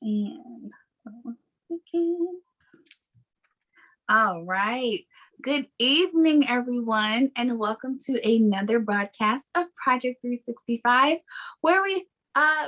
And 1 second. All right. Good evening, everyone, and welcome to another broadcast of Project 365, where we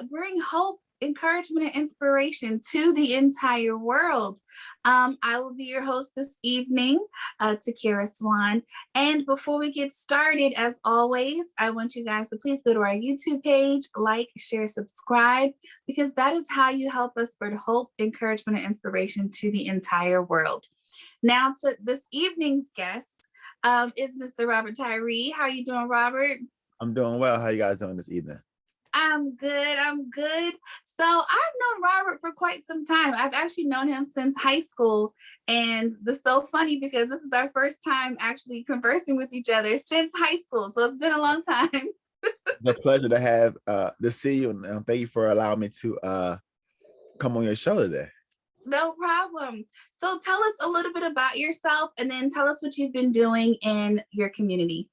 bring hope, encouragement, and inspiration to the entire world. I will be your host this evening, Takira Swan. And before we get started, as always, I want you guys to please go to our YouTube page, like, share, subscribe, because that is how you help us spread hope, encouragement, and inspiration to the entire world. Now, to this evening's guest is Mr. Robert Tyree. How are you doing, Robert? I'm doing well. How you guys doing this evening? I'm good. So I've known Robert for quite some time. I've actually known him since high school. And it's so funny because this is our first time actually conversing with each other since high school. So it's been a long time. It's a pleasure to have to see you, and thank you for allowing me to come on your show today. No problem. So tell us a little bit about yourself and then tell us what you've been doing in your community.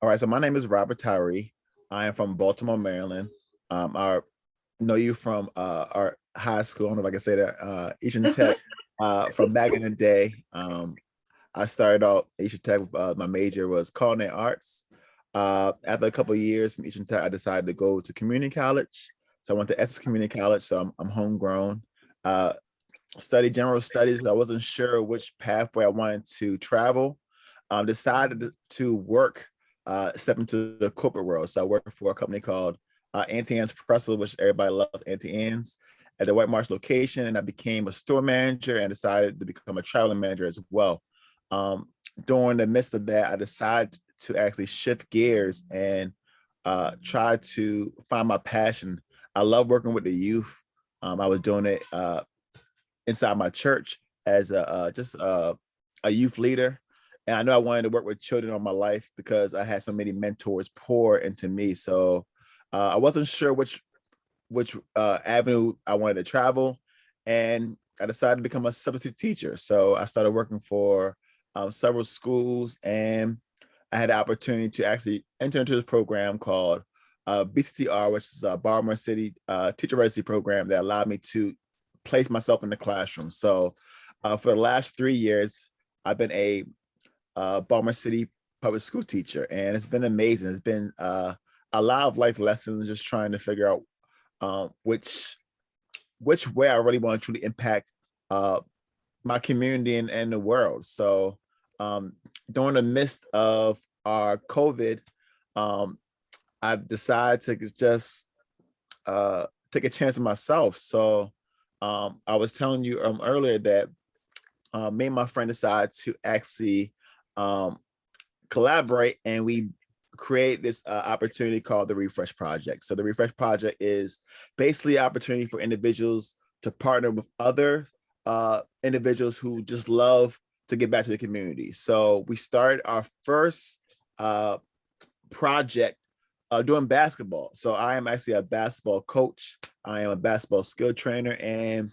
All right. So my name is Robert Tyree. I am from Baltimore, Maryland. I know you from our high school. I don't know if I can say that. Eastern Tech from back in the day. I started off Eastern Tech. My major was culinary arts. After a couple of years from Eastern Tech, I decided to go to community college. So I went to Essex Community College. So I'm homegrown. Studied general studies. I wasn't sure which pathway I wanted to travel. Decided to work, step into the corporate world. So I worked for a company called Auntie Anne's Pretzel, which everybody loves, Auntie Anne's, at the White Marsh location. And I became a store manager and decided to become a traveling manager as well. During the midst of that, I decided to actually shift gears and try to find my passion. I love working with the youth. I was doing it inside my church as a youth leader. And I know I wanted to work with children all my life because I had so many mentors pour into me. So I wasn't sure which avenue I wanted to travel. And I decided to become a substitute teacher. So I started working for several schools, and I had the opportunity to actually enter into this program called BCTR, which is a Baltimore City Teacher Residency program that allowed me to place myself in the classroom. So for the last 3 years, I've been a Baltimore City Public School teacher, and it's been amazing. It's been a lot of life lessons, just trying to figure out which way I really want to truly impact my community and the world. So during the midst of our COVID, I decided to just take a chance on myself. So I was telling you earlier that me and my friend decided to actually collaborate, and we create this opportunity called the Refresh Project. So the Refresh Project is basically an opportunity for individuals to partner with other individuals who just love to get back to the community. So we started our first project doing basketball. So I am actually a basketball coach. I am a basketball skill trainer, and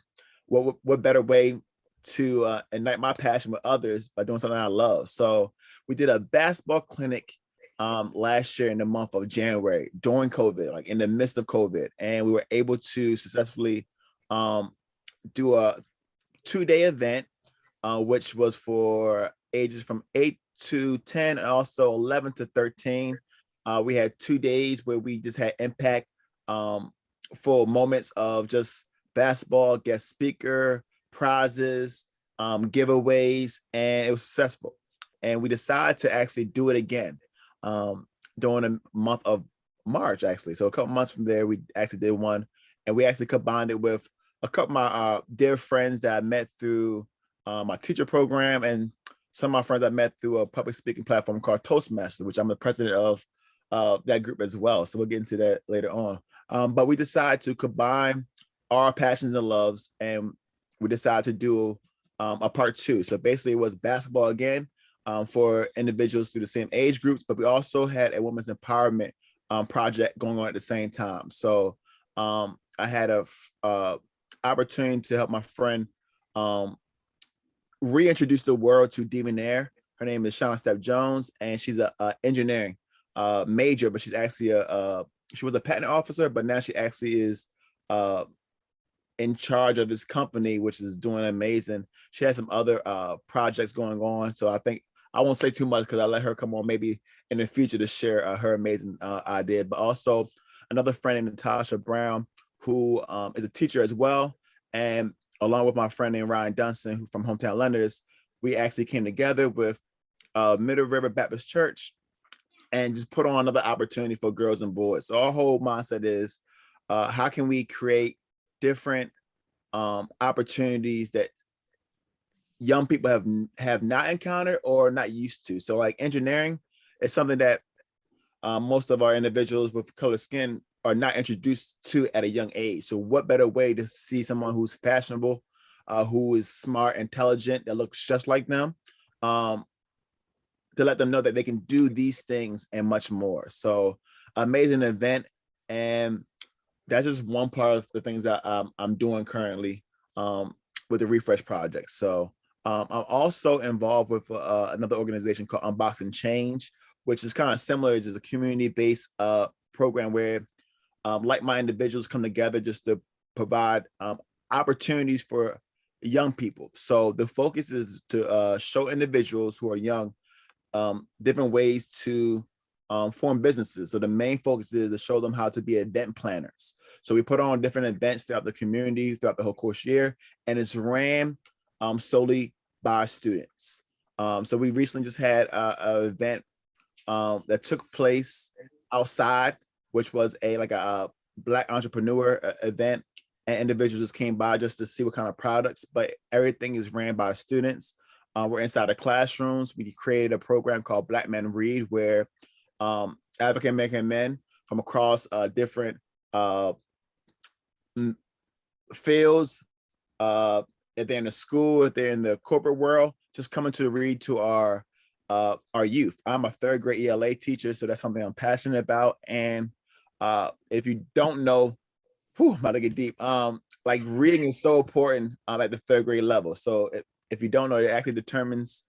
what better way to ignite my passion with others by doing something I love. So we did a basketball clinic last year in the month of January during COVID, like in the midst of COVID, and we were able to successfully do a 2-day event, which was for ages from 8 to 10 and also 11 to 13. We had 2 days where we just had impact for moments of just basketball, guest speaker, prizes, giveaways, and it was successful. And we decided to actually do it again during the month of March, actually. So a couple months from there, we actually did one, and we actually combined it with a couple of my dear friends that I met through my teacher program, and some of my friends I met through a public speaking platform called Toastmasters, which I'm the president of that group as well. So we'll get into that later on. But we decided to combine our passions and loves, and we decided to do a part 2. So basically it was basketball again for individuals through the same age groups, but we also had a women's empowerment project going on at the same time. So I had a opportunity to help my friend reintroduce the world to Demonair. Her name is Shauna Steph Jones, and she's a engineering major, but she's actually she was a patent officer, but now she actually is in charge of this company, which is doing amazing. She has some other projects going on. So I think I won't say too much because I let her come on maybe in the future to share her amazing idea. But also another friend, Natasha Brown, who is a teacher as well. And along with my friend named Ryan Dunson, who from Hometown Lenders, we actually came together with Middle River Baptist Church and just put on another opportunity for girls and boys. So our whole mindset is how can we create different opportunities that young people have not encountered or not used to. So like engineering is something that most of our individuals with colored skin are not introduced to at a young age. So what better way to see someone who's fashionable, who is smart, intelligent, that looks just like them, to let them know that they can do these things and much more. So amazing event. And that's just one part of the things that I'm doing currently with the Refresh Project. So I'm also involved with another organization called Unboxing Change, which is kind of similar. It's just a community-based program where like-minded individuals come together just to provide opportunities for young people. So the focus is to show individuals who are young different ways to form businesses. So the main focus is to show them how to be event planners. So we put on different events throughout the community, throughout the whole course year, and it's ran solely by students. So we recently just had an event that took place outside, which was a Black entrepreneur event, and individuals just came by just to see what kind of products, but everything is ran by students. We're inside the classrooms. We created a program called Black Men Read, where African American men from across different fields, if they're in the school, if they're in the corporate world, just coming to read to our youth. I'm a third grade ELA teacher, so that's something I'm passionate about. And if you don't know, I'm about to get deep. Like reading is so important at the third grade level. So if you don't know, it actually determines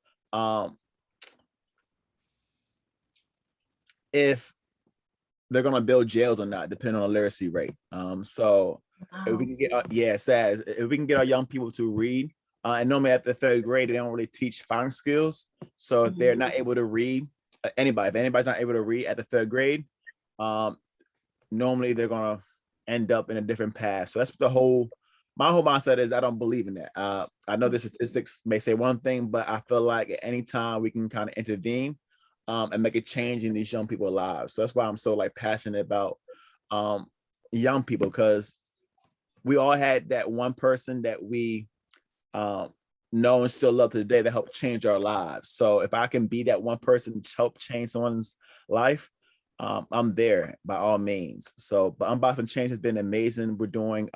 if they're gonna build jails or not, depending on the literacy rate. So if we can get sad. If we can get our young people to read, and normally at the third grade, they don't really teach fine skills. So if they're not able to read, if anybody's not able to read at the third grade, normally they're gonna end up in a different path. So that's my whole mindset is I don't believe in that. I know the statistics may say one thing, but I feel like at any time we can kind of intervene and make a change in these young people's lives. So that's why I'm so like passionate about young people, because we all had that one person that we know and still love to today that helped change our lives. So if I can be that one person to help change someone's life, I'm there by all means. So, but Unboxing Change has been amazing. We're doing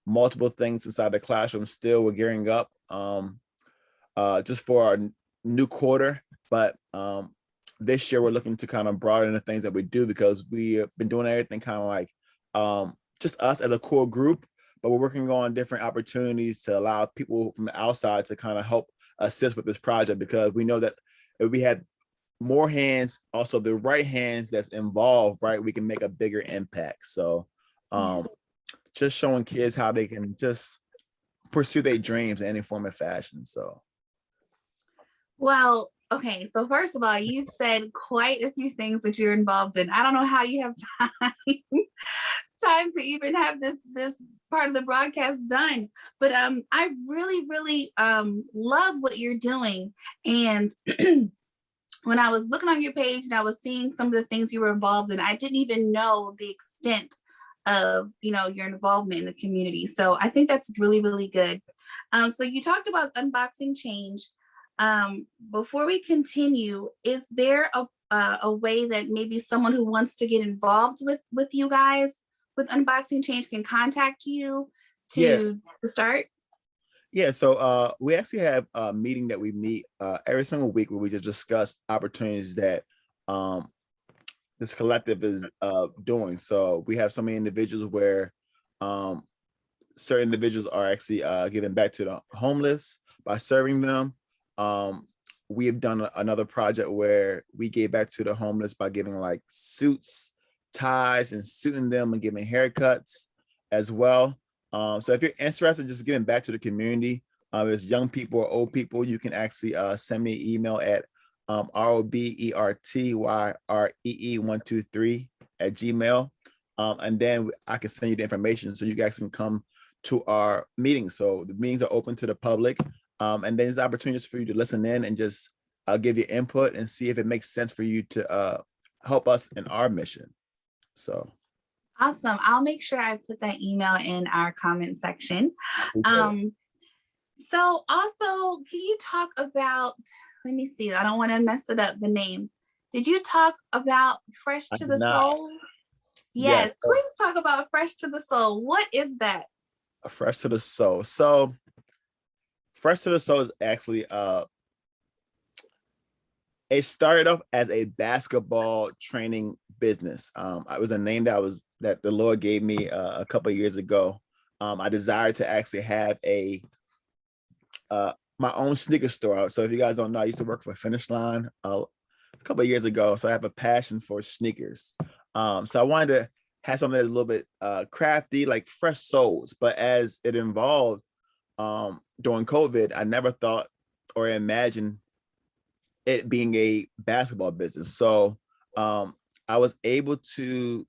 multiple things inside the classroom. Still, we're gearing up just for our new quarter. But this year, we're looking to kind of broaden the things that we do, because we have been doing everything kind of like just us as a core group. But we're working on different opportunities to allow people from the outside to kind of help assist with this project, because we know that if we had more hands, also the right hands that's involved, right, we can make a bigger impact. So just showing kids how they can just pursue their dreams in any form of fashion. So well, okay, so first of all, you've said quite a few things that you're involved in. I don't know how you have time to even have this part of the broadcast done, but I really love what you're doing. And when I was looking on your page and I was seeing some of the things you were involved in, I didn't even know the extent of your involvement in the community. So I think that's really good. So you talked about Unboxing Change. Before we continue, is there a way that maybe someone who wants to get involved with you guys with Unboxing Change can contact you to start? Yeah, so we actually have a meeting that we meet every single week where we just discuss opportunities that this collective is doing. So we have so many individuals where certain individuals are actually giving back to the homeless by serving them. We have done another project where we gave back to the homeless by giving like suits, ties, and suiting them and giving haircuts as well. So if you're interested in just giving back to the community, as young people or old people, you can actually send me an email at robertyree123 and then I can send you the information so you guys can come to our meetings. So the meetings are open to the public, and then there's opportunities for you to listen in and just give your input and see if it makes sense for you to help us in our mission. So Awesome. I'll make sure I put that email in our comment section. So also, can you talk about, let me see, I don't want to mess it up, the name. Did you talk about Fresh to the Soul? Yes, please talk about Fresh to the Soul. What is that? Fresh to the Soul. So Fresh to the Soul is actually it started off as a basketball training business. It was a name that the Lord gave me a couple of years ago. I desired to actually have my own sneaker store. So if you guys don't know, I used to work for Finish Line a couple of years ago. So I have a passion for sneakers. So I wanted to have something that's a little bit crafty, like fresh soles. But as it evolved during COVID, I never thought or imagined it being a basketball business. So I was able to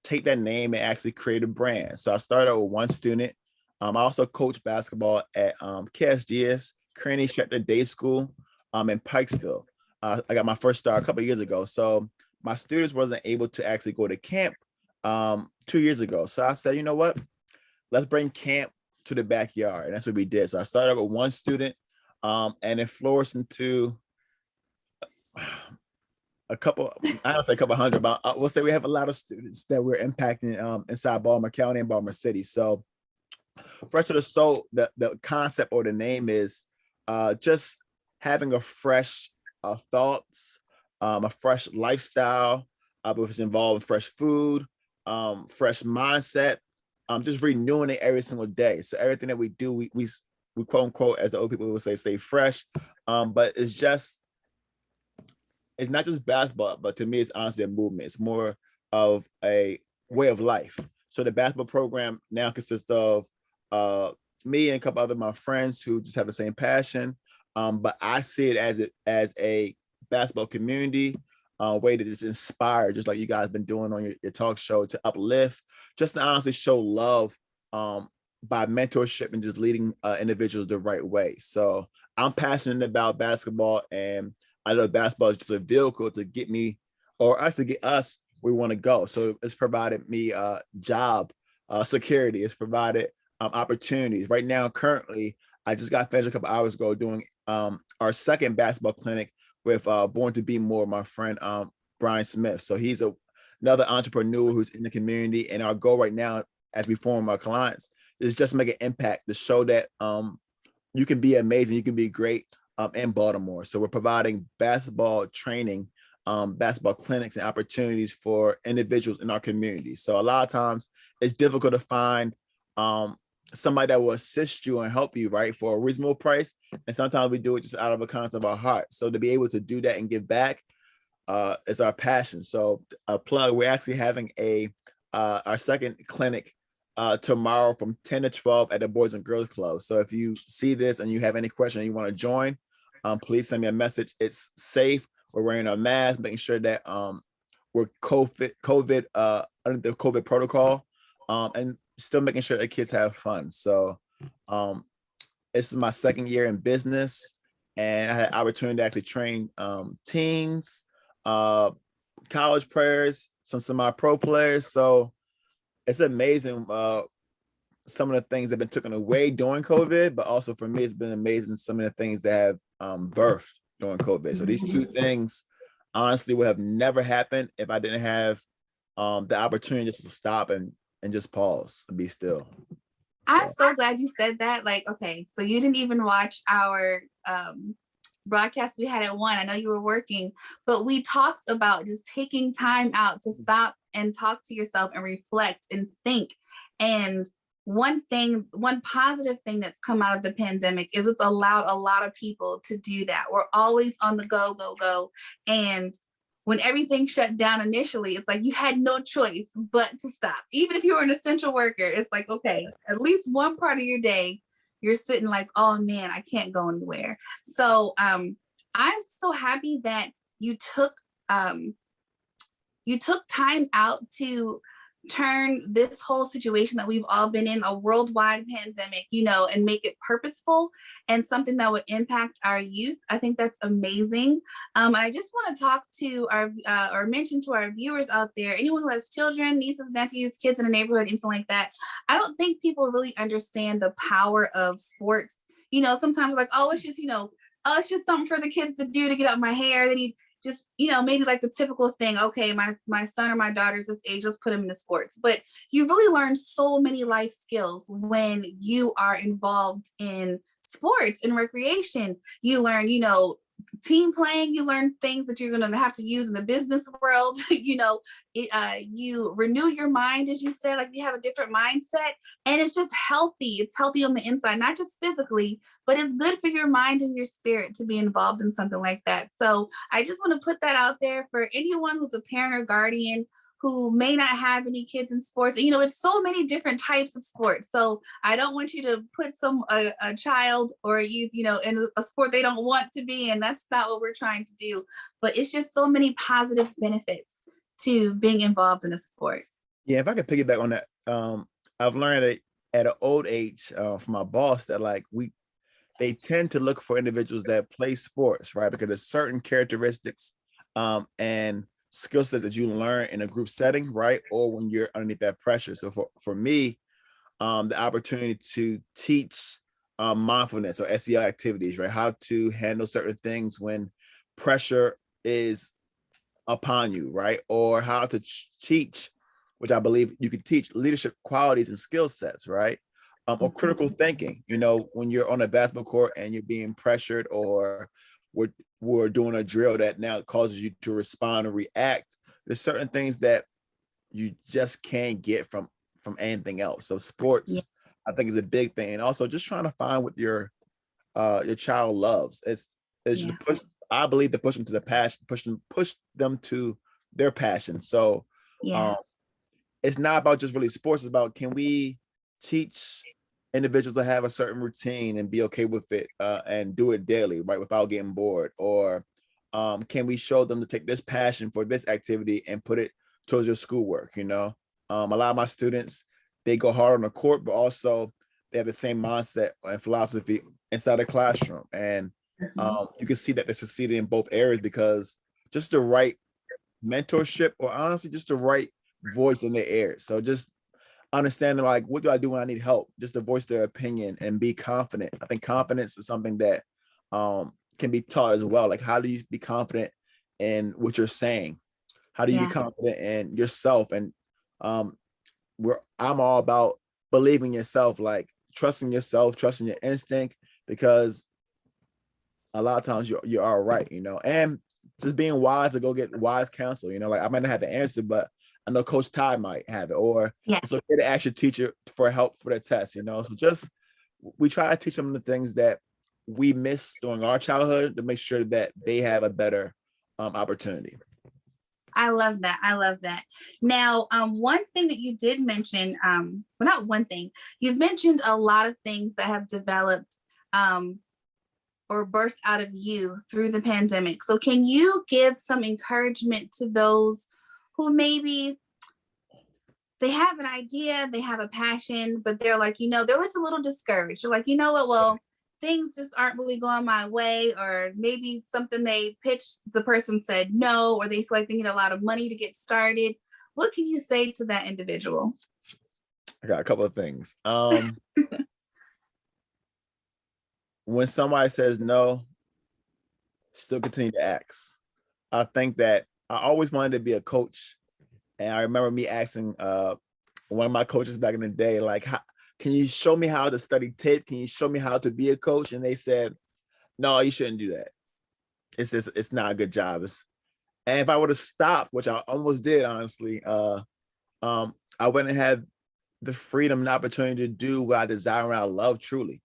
take that name and actually create a brand. So I started with one student. I also coach basketball at KSGS, Kearney Shepherd Day School in Pikesville. I got my first start a couple of years ago. So my students wasn't able to actually go to camp 2 years ago. So I said, you know what? Let's bring camp to the backyard. And that's what we did. So I started with one student and it flourished into a couple, I don't say a couple hundred, but we'll say we have a lot of students that we're impacting inside Baltimore County and Baltimore City. So Fresh to the Soul, the concept or the name is just having a fresh thoughts, a fresh lifestyle, which is involved in fresh food, fresh mindset, just renewing it every single day. So everything that we do, we quote unquote, as the old people would say, stay fresh. But it's not just basketball, but to me, it's honestly a movement. It's more of a way of life. So the basketball program now consists of me and a couple other my friends who just have the same passion. But I see it as a basketball community way to just inspire, just like you guys been doing on your talk show, to uplift, just to honestly show love by mentorship and just leading individuals the right way. So I'm passionate about basketball, and I know basketball is just a vehicle to get me, or us to get us where we want to go. So it's provided me job security. It's provided opportunities. Right now, currently, I just got finished a couple hours ago doing our second basketball clinic with Born to Be More, my friend Brian Smith. So he's another entrepreneur who's in the community. And our goal right now, as we form our clients, is just make an impact to show that you can be amazing, you can be great in Baltimore. So we're providing basketball training, basketball clinics and opportunities for individuals in our community. So a lot of times it's difficult to find somebody that will assist you and help you, right, for a reasonable price. And sometimes we do it just out of a kindness of our heart. So to be able to do that and give back is our passion. So a plug, we're actually having our second clinic tomorrow from 10 to 12 at the Boys and Girls Club. So if you see this and you have any question and you want to join, please send me a message. It's safe. We're wearing our masks, making sure that we're COVID under the COVID protocol, and still making sure that kids have fun. So this is my second year in business, and I had opportunity to actually train teens, college players, some semi-pro players. So it's amazing some of the things that have been taken away during COVID, but also for me, it's been amazing some of the things that have birthed during COVID. So these two things honestly would have never happened if I didn't have the opportunity to stop and just pause and be still. I'm so glad you said that. Like, okay, so you didn't even watch our broadcast we had at 1. I know you were working, but we talked about just taking time out to stop and talk to yourself and reflect and think. And one positive thing that's come out of the pandemic is it's allowed a lot of people to do that. We're always on the go. And when everything shut down initially, it's like you had no choice but to stop. Even if you were an essential worker, it's like, okay, at least one part of your day, you're sitting like, oh man, I can't go anywhere. So I'm so happy that um, you took time out to turn this whole situation that we've all been in, a worldwide pandemic, and make it purposeful and something that would impact our youth. I think that's amazing. I just want to talk to our or mention to our viewers out there, anyone who has children, nieces, nephews, kids in a neighborhood, anything like that. I don't think people really understand the power of sports. Sometimes like, oh, it's just, oh, it's just something for the kids to do to get up my hair. They need just, maybe like the typical thing. Okay, my son or my daughter's this age, let's put him into sports. But you really learn so many life skills when you are involved in sports and recreation. You learn, team playing, you learn things that you're going to have to use in the business world. You renew your mind, as you said, like you have a different mindset, and it's just healthy. It's healthy on the inside, not just physically, but it's good for your mind and your spirit to be involved in something like that. So I just want to put that out there for anyone who's a parent or guardian who may not have any kids in sports. It's so many different types of sports. So I don't want you to put a child or a youth, in a sport they don't want to be in. That's not what we're trying to do. But it's just so many positive benefits to being involved in a sport. Yeah, if I could piggyback on that, I've learned that at an old age from my boss that they tend to look for individuals that play sports, right? Because there's certain characteristics and skill sets that you learn in a group setting, right? Or when you're underneath that pressure. So for me, the opportunity to teach mindfulness or SEL activities, right? How to handle certain things when pressure is upon you, right? Or how to teach, which I believe you can teach, leadership qualities and skill sets, right? Or critical thinking, when you're on a basketball court and you're being pressured, or we're doing a drill that now causes you to respond or react. There's certain things that you just can't get from anything else. So sports, I think, is a big thing. And also just trying to find what your child loves. It's to push, I believe, to push them to the passion, push them to their passion. So it's not about just really sports. It's about, can we teach individuals to have a certain routine and be okay with it and do it daily, right, without getting bored? Or can we show them to take this passion for this activity and put it towards your schoolwork? A lot of my students, they go hard on the court, but also they have the same mindset and philosophy inside the classroom. And you can see that they succeeded in both areas because just the right mentorship, or honestly just the right voice in their ears. So just understanding, like, what do I do when I need help? Just to voice their opinion and be confident. I think confidence is something that can be taught as well. Like, how do you be confident in what you're saying? How do you be confident in yourself? And I'm all about believing yourself, like trusting yourself, trusting your instinct, because a lot of times you're all right, and just being wise to go get wise counsel. Like, I might not have the answer, but I know Coach Ty might have it, or it's okay to ask your teacher for help for the test, So just, we try to teach them the things that we missed during our childhood to make sure that they have a better opportunity. I love that. I love that. Now, one thing that you did mention, well, not one thing, you've mentioned a lot of things that have developed or birthed out of you through the pandemic. So can you give some encouragement to those who maybe they have an idea, they have a passion, but they're like, they're just a little discouraged. They're like, you know what, well, things just aren't really going my way, or maybe something they pitched, the person said no, or they feel like they need a lot of money to get started. What can you say to that individual? I got a couple of things. When somebody says no, still continue to ask. I think that I always wanted to be a coach. And I remember me asking one of my coaches back in the day, like, can you show me how to study tape? Can you show me how to be a coach? And they said, no, you shouldn't do that. It's not a good job. And if I would have stopped, which I almost did, honestly, I wouldn't have the freedom and opportunity to do what I desire and I love truly.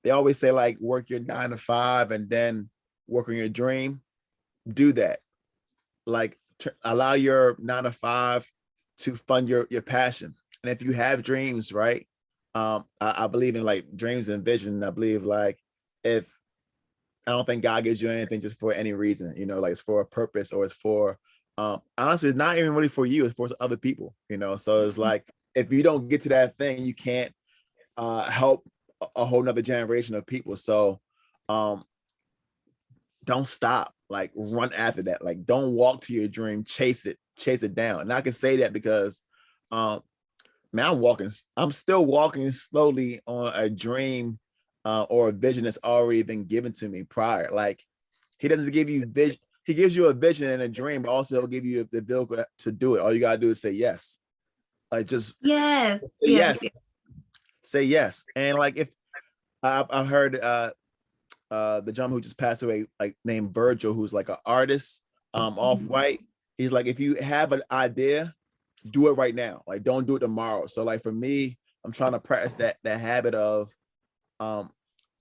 They always say, like, work your 9 to 5 and then work on your dream. do that. Like allow your 9 to 5 to fund your passion. And if you have dreams, right? I believe in like dreams and vision. I believe like if I don't think God gives you anything just for any reason, you know, like it's for a purpose or it's for honestly, it's not even really for you, it's for other people, you know. So it's like if you don't get to that thing, you can't help a whole nother generation of people. So don't stop, like run after that. Like don't walk to your dream, chase it down. And I can say that because man, I'm still walking slowly on a dream or a vision that's already been given to me prior. Like he doesn't give you vision, he gives you a vision and a dream, but also he'll give you the vehicle to do it. All you gotta do is say yes. Like just Yes, say yes, yes. yes. Say yes. And like if I've heard the gentleman who just passed away, like named Virgil, who's like an artist, off white. He's like, if you have an idea, do it right now. Like, don't do it tomorrow. So, like for me, I'm trying to practice that habit of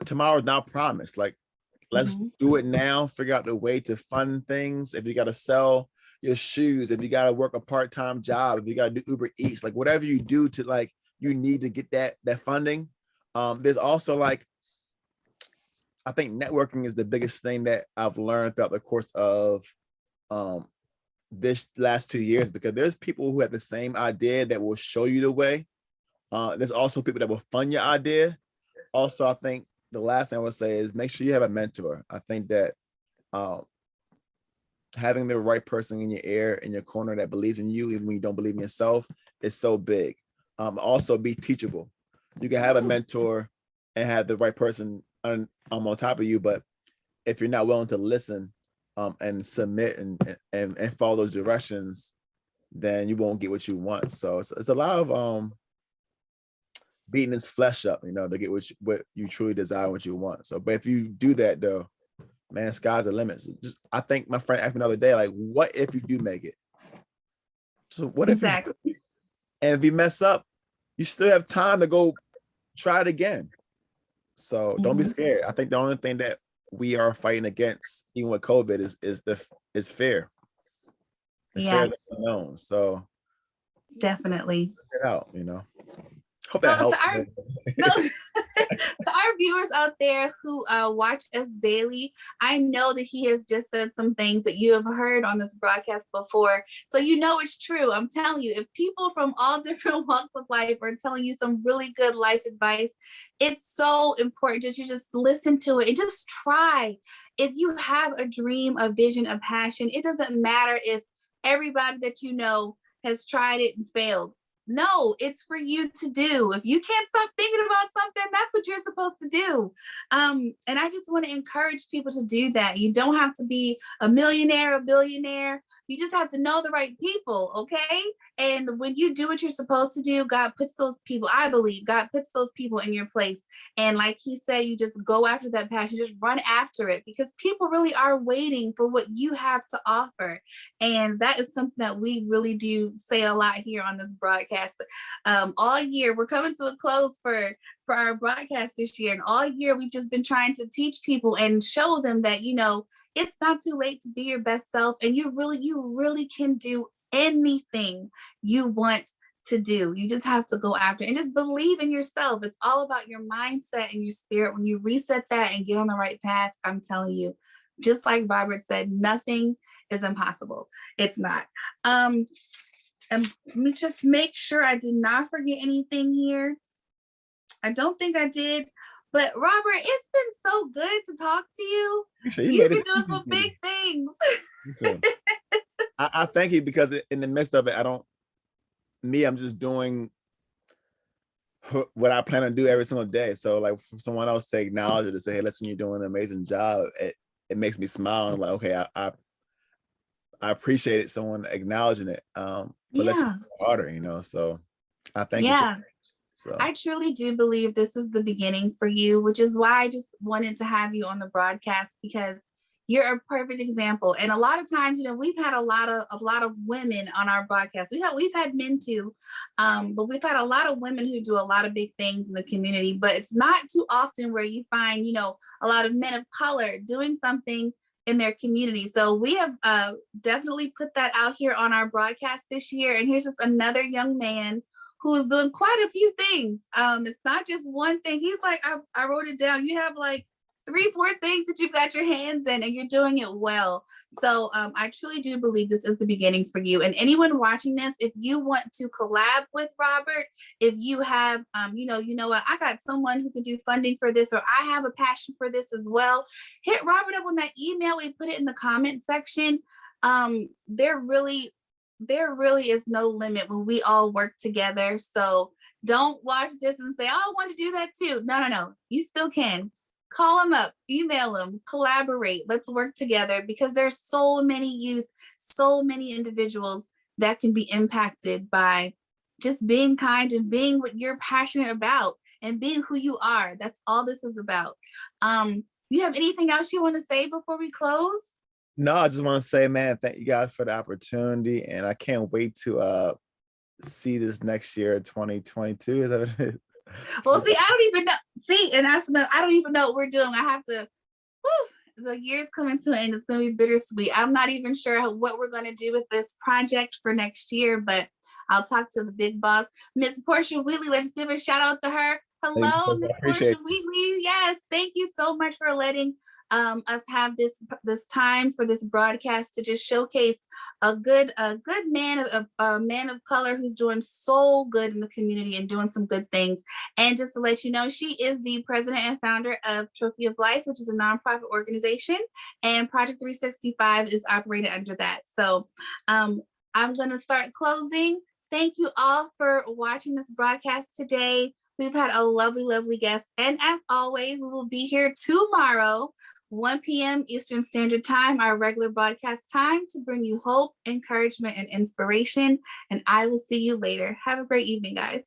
tomorrow is not promised. Like, let's do it now. Figure out the way to fund things. If you got to sell your shoes, if you got to work a part-time job, if you got to do Uber Eats, like whatever you do to like, you need to get that funding. There's also like, I think networking is the biggest thing that I've learned throughout the course of this last 2 years, because there's people who have the same idea that will show you the way. There's also people that will fund your idea. Also, I think the last thing I would say is make sure you have a mentor. I think that having the right person in your ear, in your corner that believes in you, even when you don't believe in yourself, is so big. Also be teachable. You can have a mentor and have the right person on top of you, but if you're not willing to listen and submit and follow those directions, then you won't get what you want. So it's a lot of beating his flesh up, you know, to get what you truly desire, what you want. So, but if you do that though, man, sky's the limit. Just, I think my friend asked me the other day, like, what if you do make it? So what if Exactly. and if you mess up, you still have time to go try it again. So don't be scared. I think the only thing that we are fighting against, even with COVID, is fear. The fear of the unknown. So definitely. Get out, you know. Hope So that helps. to our viewers out there who watch us daily, I know that he has just said some things that you have heard on this broadcast before. So you know it's true. I'm telling you, if people from all different walks of life are telling you some really good life advice, it's so important that you just listen to it and just try. If you have a dream, a vision, a passion, it doesn't matter if everybody that you know has tried it and failed. No, it's for you to do. If you can't stop thinking about something, that's what you're supposed to do. And I just want to encourage people to do that. You don't have to be a millionaire, a billionaire. You just have to know the right people, okay? And when you do what you're supposed to do, God puts those people, I believe, God puts those people in your place. And like he said, you just go after that passion, just run after it, because people really are waiting for what you have to offer. And that is something that we really do say a lot here on this broadcast. All year, we're coming to a close for our broadcast this year. And all year, we've just been trying to teach people and show them that, you know, it's not too late to be your best self. And you really can do anything you want to do. You just have to go after it and just believe in yourself. It's all about your mindset and your spirit. When you reset that and get on the right path, I'm telling you, just like Robert said, nothing is impossible. It's not. And let me just make sure I did not forget anything here. I don't think I did. But Robert, it's been so good to talk to you. You've been doing some big things. I thank you, because in the midst of it, I'm just doing what I plan to do every single day. So like for someone else to acknowledge it, to say, hey, listen, you're doing an amazing job. It makes me smile. And like, okay, I appreciate someone acknowledging it. But let's just work harder, you know. So I thank you so much. So I truly do believe this is the beginning for you, which is why I just wanted to have you on the broadcast, because you're a perfect example. And a lot of times, you know, we've had a lot of women on our broadcast. We've had men too, but we've had a lot of women who do a lot of big things in the community. But it's not too often where you find, you know, a lot of men of color doing something in their community. So we have definitely put that out here on our broadcast this year. And here's just another young man who is doing quite a few things. It's not just one thing. He's like, I wrote it down. You have like 3-4 things that you've got your hands in, and you're doing it well. So I truly do believe this is the beginning for you. And anyone watching this, if you want to collab with Robert, if you have, you know what, I got someone who can do funding for this, or I have a passion for this as well, hit Robert up on that email. We put it in the comment section. There really is no limit when we all work together. So don't watch this and say, oh, I want to do that too. No. You still can. Call them up, email them, collaborate. Let's work together, because there's so many youth, so many individuals that can be impacted by just being kind and being what you're passionate about and being who you are. That's all this is about. You have anything else you want to say before we close? No, I just want to say, man, thank you guys for the opportunity, and I can't wait to see this next year, 2022. Is that what it is? Well, see, I don't even know. See, and I don't even know what we're doing. I have to, the year's coming to an end. It's going to be bittersweet. I'm not even sure what we're going to do with this project for next year, but I'll talk to the big boss, Miss Portia Wheatley. Let's give a shout out to her. Hello, Miss Portia Wheatley. Yes, thank you so much for letting us have this time for this broadcast to just showcase a good man, a man of color who's doing so good in the community and doing some good things. And just to let you know, she is the president and founder of Trophy of Life, which is a nonprofit organization, and Project 365 is operated under that. So I'm going to start closing. Thank you all for watching this broadcast today. We've had a lovely guest. And as always, we will be here tomorrow, 1 p.m. Eastern Standard Time, our regular broadcast time, to bring you hope, encouragement, and inspiration. And I will see you later. Have a great evening, guys.